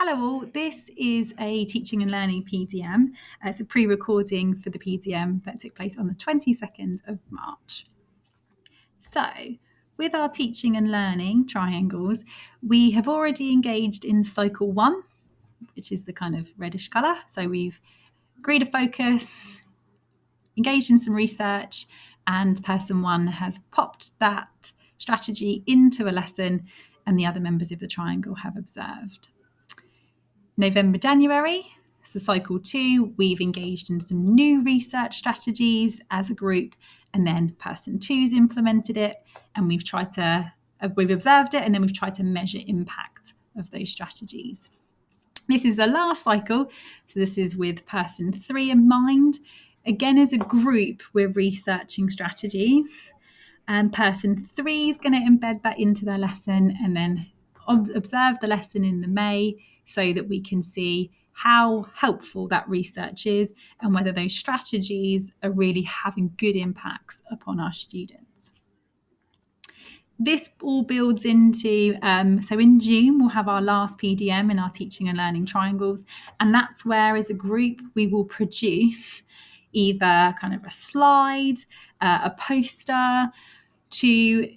Hello all, this is a teaching and learning PDM. It's a pre-recording for the PDM that took place on the 22nd of March. So, with our teaching and learning triangles, we have already engaged in cycle 1, which is the kind of reddish colour. So we've agreed a focus, engaged in some research, and person 1 has popped that strategy into a lesson and the other members of the triangle have observed. November, January, so cycle 2, we've engaged in some new research strategies as a group, and then person 2's implemented it, and we've observed it, and then we've tried to measure impact of those strategies. This is the last cycle, so this is with person 3 in mind. Again, as a group, we're researching strategies, and person 3 is going to embed that into their lesson and then observe the lesson in the May so that we can see how helpful that research is and whether those strategies are really having good impacts upon our students. This all builds into, so in June, we'll have our last PDM in our teaching and learning triangles. And that's where, as a group, we will produce either kind of a slide, a poster, to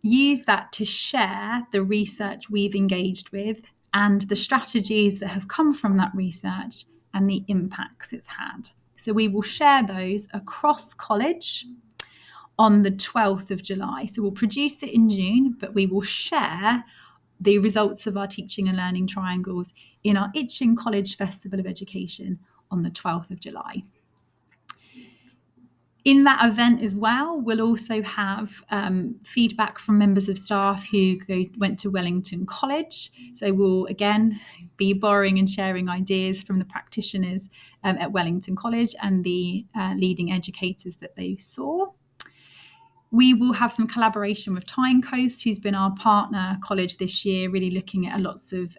use that to share the research we've engaged with and the strategies that have come from that research and the impacts it's had. So we will share those across college on the 12th of July. So we'll produce it in June, but we will share the results of our teaching and learning triangles in our Itchen College Festival of Education on the 12th of July. In that event as well, we'll also have feedback from members of staff who went to Wellington College. So we'll, again, be borrowing and sharing ideas from the practitioners at Wellington College and the leading educators that they saw. We will have some collaboration with Tyne Coast, who's been our partner college this year, really looking at lots of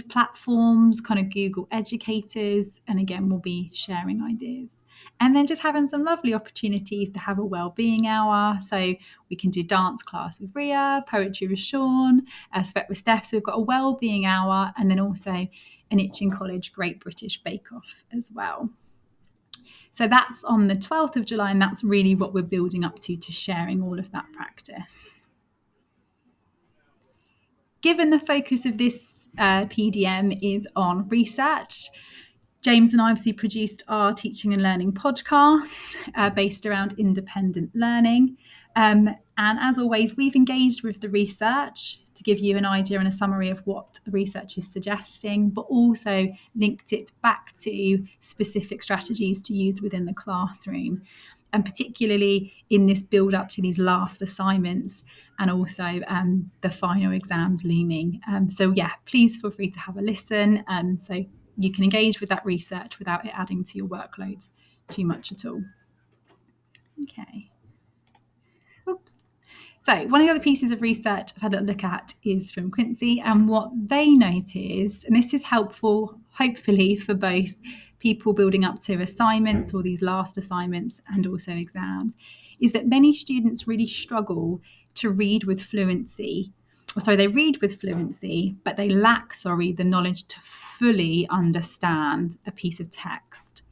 platforms, kind of Google educators, and again, we'll be sharing ideas. And then just having some lovely opportunities to have a wellbeing hour. So we can do dance class with Ria, poetry with Sean, sweat with Steph. So we've got a wellbeing hour, and then also an Itchen College Great British Bake Off as well. So that's on the 12th of July, and that's really what we're building up to sharing all of that practice. Given the focus of this PDM is on research, James and I obviously produced our teaching and learning podcast based around independent learning. And as always, we've engaged with the research to give you an idea and a summary of what the research is suggesting, but also linked it back to specific strategies to use within the classroom. And particularly in this build up to these last assignments and also the final exams looming. So yeah, please feel free to have a listen. So you can engage with that research without it adding to your workloads too much at all. Okay. Oops. So one of the other pieces of research I've had a look at is from Quincy, and what they note is, and this is helpful, hopefully, for both people building up to assignments or these last assignments and also exams, is that many students really struggle to read with fluency. They read with fluency, but they lack, the knowledge to fully understand a piece of text.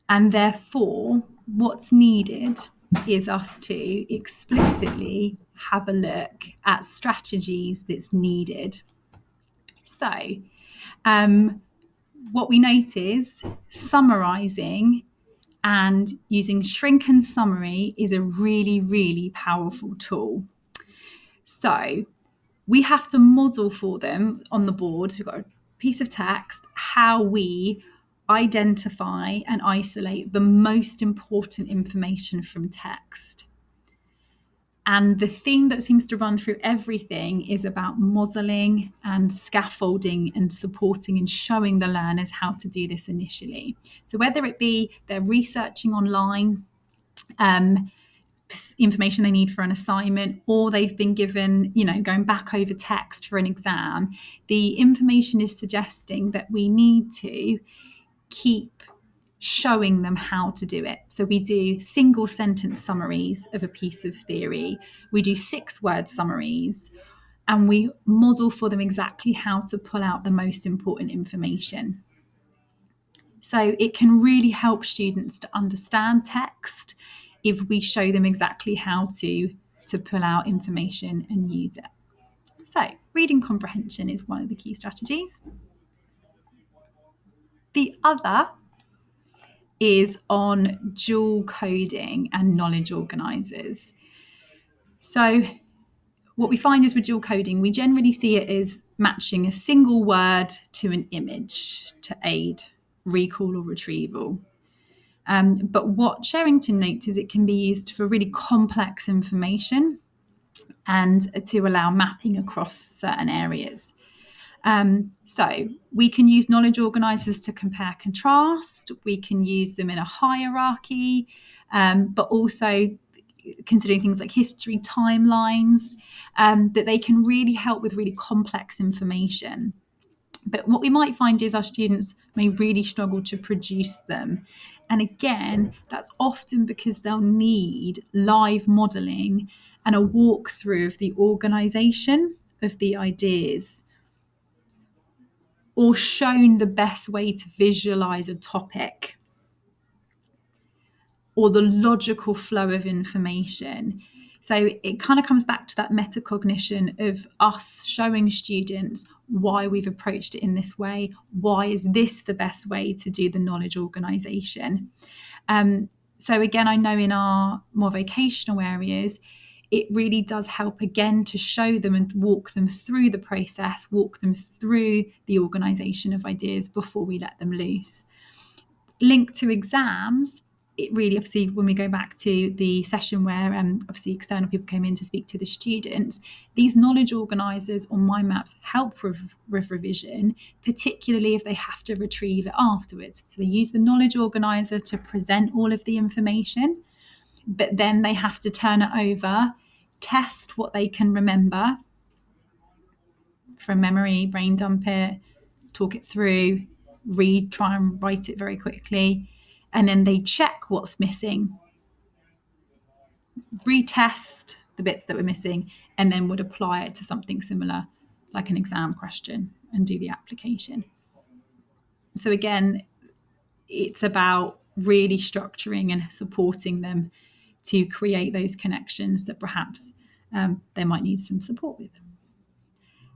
And therefore, what's needed is us to explicitly have a look at strategies that's needed. So, what we note is summarising and using shrink and summary is a really, really powerful tool. So we have to model for them on the board, so we've got a piece of text, how we identify and isolate the most important information from text. And the theme that seems to run through everything is about modelling and scaffolding and supporting and showing the learners how to do this initially. So whether it be they're researching online, information they need for an assignment, or they've been given, going back over text for an exam, the information is suggesting that we need to keep showing them how to do it. So we do single sentence summaries of a piece of theory. We do 6-word summaries. and we model for them exactly how to pull out the most important information. So it can really help students to understand text if we show them exactly how to pull out information and use it. So reading comprehension is one of the key strategies. The other is on dual coding and knowledge organisers. So what we find is with dual coding, we generally see it as matching a single word to an image to aid recall or retrieval. But what Sherrington notes is it can be used for really complex information and to allow mapping across certain areas. So we can use knowledge organisers to compare contrast. We can use them in a hierarchy, but also considering things like history timelines, that they can really help with really complex information. But what we might find is our students may really struggle to produce them. And again, that's often because they'll need live modelling and a walkthrough of the organisation of the ideas, or shown the best way to visualise a topic or the logical flow of information. So it kind of comes back to that metacognition of us showing students why we've approached it in this way. Why is this the best way to do the knowledge organisation? So again, I know in our more vocational areas, it really does help again to show them and walk them through the process, walk them through the organisation of ideas before we let them loose. Linked to exams, it really, obviously, when we go back to the session where obviously external people came in to speak to the students, these knowledge organisers or mind maps help with revision, particularly if they have to retrieve it afterwards. So they use the knowledge organiser to present all of the information, but then they have to turn it over, test what they can remember from memory, brain dump it, talk it through, read, try and write it very quickly, and then they check what's missing, retest the bits that were missing, and then would apply it to something similar, like an exam question, and do the application. So again, it's about really structuring and supporting them to create those connections that perhaps they might need some support with.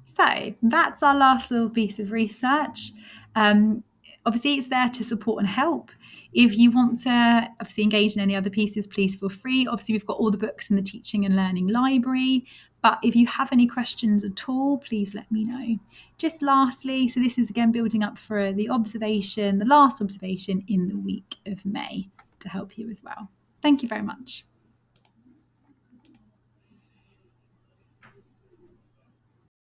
So that's our last little piece of research. Obviously, it's there to support and help. If you want to obviously engage in any other pieces, please feel free. Obviously, we've got all the books in the Teaching and Learning library. But if you have any questions at all, please let me know. Just lastly, so this is again building up for the last observation in the week of May to help you as well. Thank you very much.